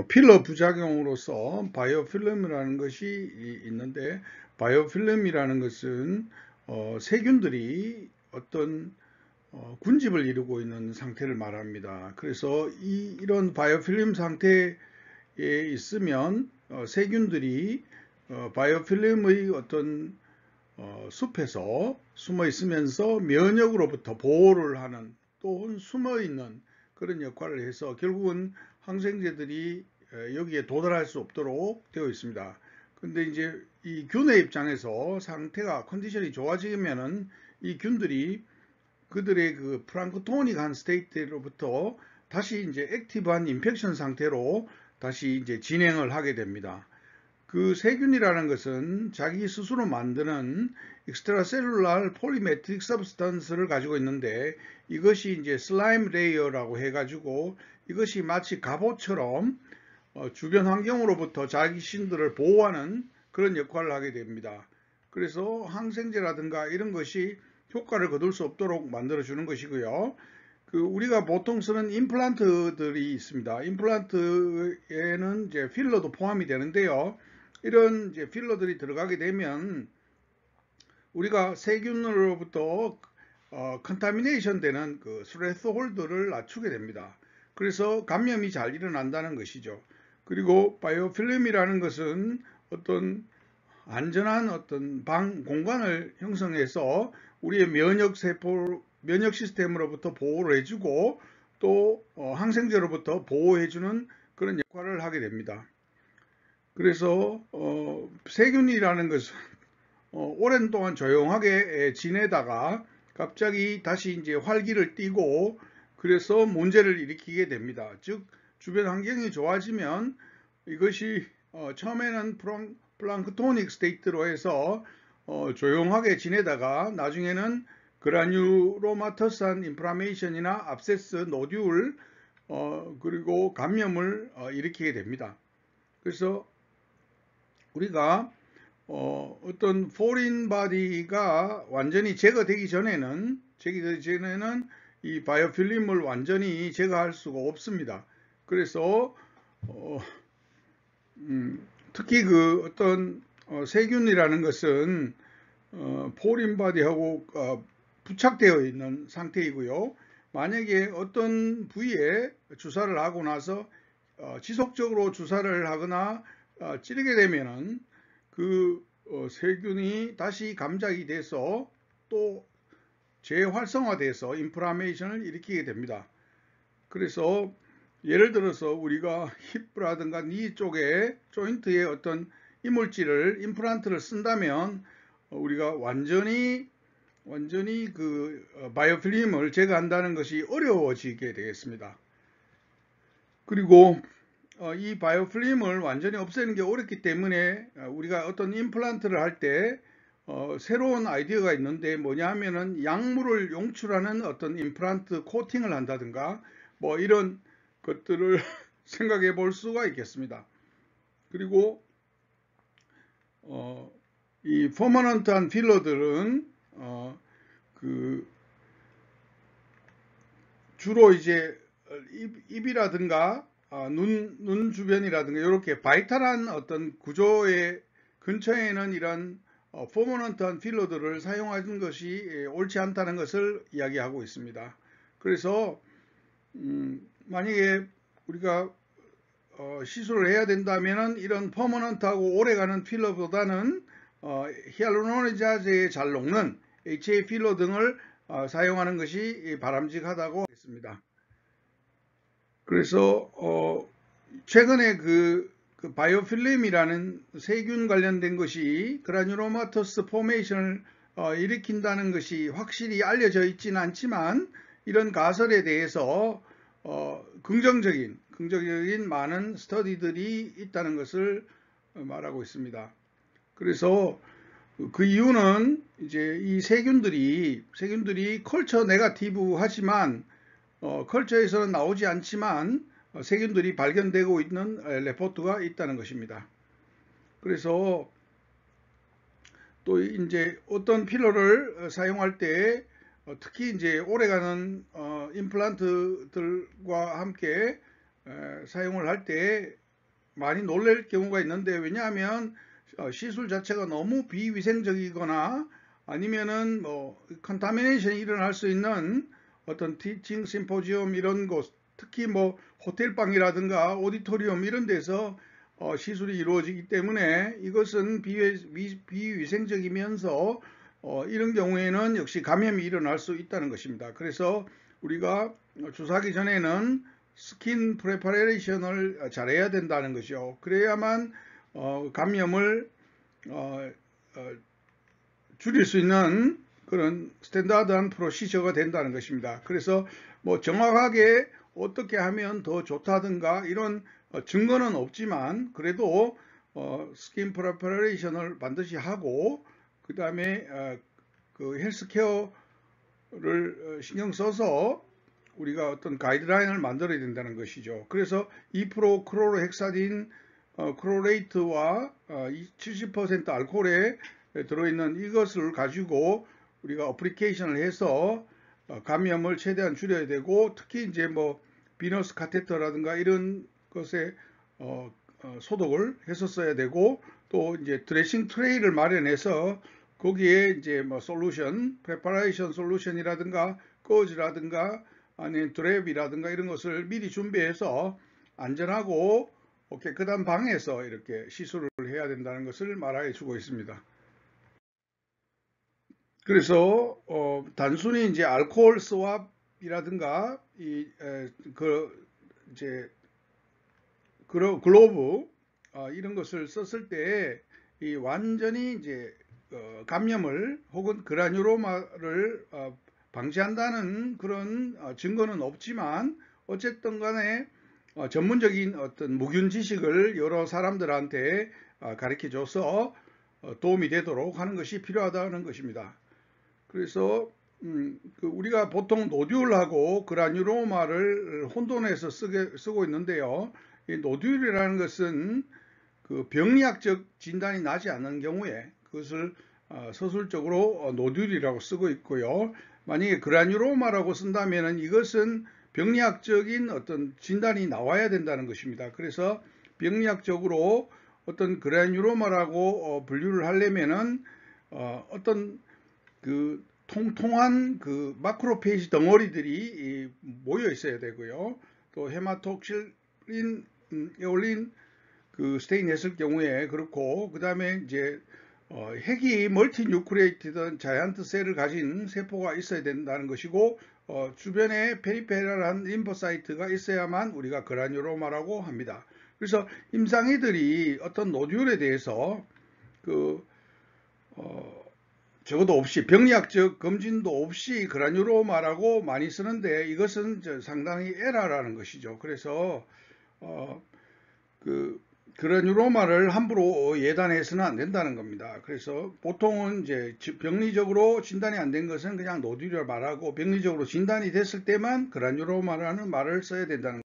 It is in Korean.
필러 부작용으로서 바이오필름이라는 것이 있는데, 바이오필름이라는 것은 세균들이 어떤 군집을 이루고 있는 상태를 말합니다. 그래서 이런 바이오필름 상태에 있으면 세균들이 바이오필름의 어떤 숲에서 숨어 있으면서 면역으로부터 보호를 하는, 또 숨어 있는 그런 역할을 해서 결국은 항생제들이 여기에 도달할 수 없도록 되어 있습니다. 근데 이제 이 균의 입장에서 상태가 컨디션이 좋아지면은 이 균들이 그들의 그 플랑크토닉한 스테이트로부터 다시 이제 액티브한 인펙션 상태로 다시 이제 진행을 하게 됩니다. 그 세균이라는 것은 자기 스스로 만드는 익스트라셀룰라 폴리메트릭 서브스탄스를 가지고 있는데, 이것이 이제 슬라임 레이어라고 해가지고 이것이 마치 갑옷처럼 주변 환경으로부터 자기 신들을 보호하는 그런 역할을 하게 됩니다. 그래서 항생제라든가 이런 것이 효과를 거둘 수 없도록 만들어 주는 것이고요. 그 우리가 보통 쓰는 임플란트들이 있습니다. 임플란트에는 이제 필러도 포함이 되는데요. 이런 이제 필러들이 들어가게 되면 우리가 세균으로부터 컨타미네이션 되는 그 스레스홀드를 낮추게 됩니다. 그래서 감염이 잘 일어난다는 것이죠. 그리고 바이오필름이라는 것은 어떤 안전한 어떤 공간을 형성해서 우리의 면역 시스템으로부터 보호를 해주고, 또 항생제로부터 보호해주는 그런 역할을 하게 됩니다. 그래서 세균이라는 것은 오랜 동안 조용하게 지내다가 갑자기 다시 이제 활기를 띠고, 그래서 문제를 일으키게 됩니다. 즉, 주변 환경이 좋아지면 이것이 처음에는 플랑크토닉 스테이트로 해서 조용하게 지내다가 나중에는 그라뉴로마터스한 인플라메이션이나 압세스, 노듈, 그리고 감염을 일으키게 됩니다. 그래서 우리가 어떤 포린 바디가 완전히 제거되기 전에는 이 바이오필름을 완전히 제거할 수가 없습니다. 그래서 어, 특히 그 어떤 세균이라는 것은 포린 바디하고 부착되어 있는 상태이고요. 만약에 어떤 부위에 주사를 하고 나서 지속적으로 주사를 하거나 찌르게 되면은 그 세균이 다시 감작이 돼서 또 재활성화돼서 인플라메이션을 일으키게 됩니다. 그래서 예를 들어서 우리가 힙라든가 니 쪽에 조인트에 어떤 이물질을 임플란트를 쓴다면 우리가 완전히 그 바이오필름을 제거한다는 것이 어려워지게 되겠습니다. 그리고 이 바이오필름을 완전히 없애는 게 어렵기 때문에 우리가 어떤 임플란트를 할 때 새로운 아이디어가 있는데, 뭐냐 하면은 약물을 용출하는 어떤 임플란트 코팅을 한다든가 뭐 이런 것들을 생각해 볼 수가 있겠습니다. 그리고 이 퍼머넌트한 필러들은 그 주로 이제 입이라든가 눈 주변이라든가 이렇게 바이탈한 어떤 구조의 근처에는 이런 퍼머넌트한 필러들을 사용하는 것이 옳지 않다는 것을 이야기하고 있습니다. 그래서 만약에 우리가 시술을 해야 된다면은 이런 퍼머넌트하고 오래가는 필러보다는 히알루로니자제에 잘 녹는 HA 필러 등을 사용하는 것이 바람직하다고 했습니다. 그래서 최근에 그 바이오필름이라는 세균 관련된 것이 그라뉴로마토스 포메이션을 일으킨다는 것이 확실히 알려져 있지는 않지만, 이런 가설에 대해서 긍정적인 많은 스터디들이 있다는 것을 말하고 있습니다. 그래서 그 이유는 이제 이 세균들이 컬처 네가티브 하지만 컬처에서는 나오지 않지만 세균들이 발견되고 있는 레포트가 있다는 것입니다. 그래서 또 이제 어떤 필러를 사용할 때 특히 이제 오래가는 임플란트들과 함께 사용을 할 때 많이 놀랄 경우가 있는데, 왜냐하면 시술 자체가 너무 비위생적이거나 아니면은 뭐 컨타미네이션이 일어날 수 있는 어떤 티칭 심포지엄 이런 곳, 특히 뭐 호텔방이라든가 오디토리움 이런 데서 시술이 이루어지기 때문에 이것은 비위생적이면서 이런 경우에는 역시 감염이 일어날 수 있다는 것입니다. 그래서 우리가 주사하기 전에는 스킨 프레퍼레이션을 잘해야 된다는 것이죠. 그래야만 감염을 줄일 수 있는 그런 스탠다드한 프로시저가 된다는 것입니다. 그래서 뭐 정확하게 어떻게 하면 더 좋다든가 이런 증거는 없지만, 그래도 스킨 프레퍼레이션을 반드시 하고 그 다음에 그 헬스케어를 신경 써서 우리가 어떤 가이드라인을 만들어야 된다는 것이죠. 그래서 2% 크로로헥사딘 크로레이트와 70% 알코올에 들어있는 이것을 가지고 우리가 어플리케이션을 해서 감염을 최대한 줄여야 되고, 특히 이제 뭐 비너스 카테터라든가 이런 것에 소독을 했었어야 되고, 또 이제 드레싱 트레이를 마련해서 거기에 이제 뭐 솔루션, 프레퍼레이션 솔루션이라든가 거즈라든가 아니면 드랩이라든가 이런 것을 미리 준비해서 안전하고 깨끗한 방에서 이렇게 시술을 해야 된다는 것을 말해 주고 있습니다. 그래서 단순히 이제 알코올 스왑이라든가 이제 글로브 이런 것을 썼을 때 이 완전히 이제 감염을 혹은 그라뉴로마를 방지한다는 그런 증거는 없지만, 어쨌든 간에 전문적인 어떤 무균 지식을 여러 사람들한테 가르쳐 줘서 도움이 되도록 하는 것이 필요하다는 것입니다. 그래서 우리가 보통 노듈하고 그라뉴로마를 혼돈해서 쓰고 있는데요. 이 노듈이라는 것은 그 병리학적 진단이 나지 않는 경우에 그것을 서술적으로 노듈이라고 쓰고 있고요. 만약에 그라뉴로마라고 쓴다면은 이것은 병리학적인 어떤 진단이 나와야 된다는 것입니다. 그래서 병리학적으로 어떤 그라뉴로마라고 분류를 하려면은 어떤 그 통통한 그 마크로페이지 덩어리들이 모여 있어야 되고요. 또 헤마톡실린, 에올린 그 스테인 했을 경우에 그렇고, 그 다음에 이제 핵이 멀티뉴크레이티든 자이언트 셀을 가진 세포가 있어야 된다는 것이고, 주변에 페리페랄한 림포사이트가 있어야만 우리가 그라뉴로마라고 합니다. 그래서 임상의들이 어떤 노듈에 대해서 적어도 없이, 병리학적 검진도 없이 그라뉴로마라고 많이 쓰는데, 이것은 상당히 에러라는 것이죠. 그래서 그라뉴로마를 함부로 예단해서는 안 된다는 겁니다. 그래서 보통은 이제 병리적으로 진단이 안 된 것은 그냥 노듈이라 말하고, 병리적으로 진단이 됐을 때만 그라뉴로마라는 말을 써야 된다는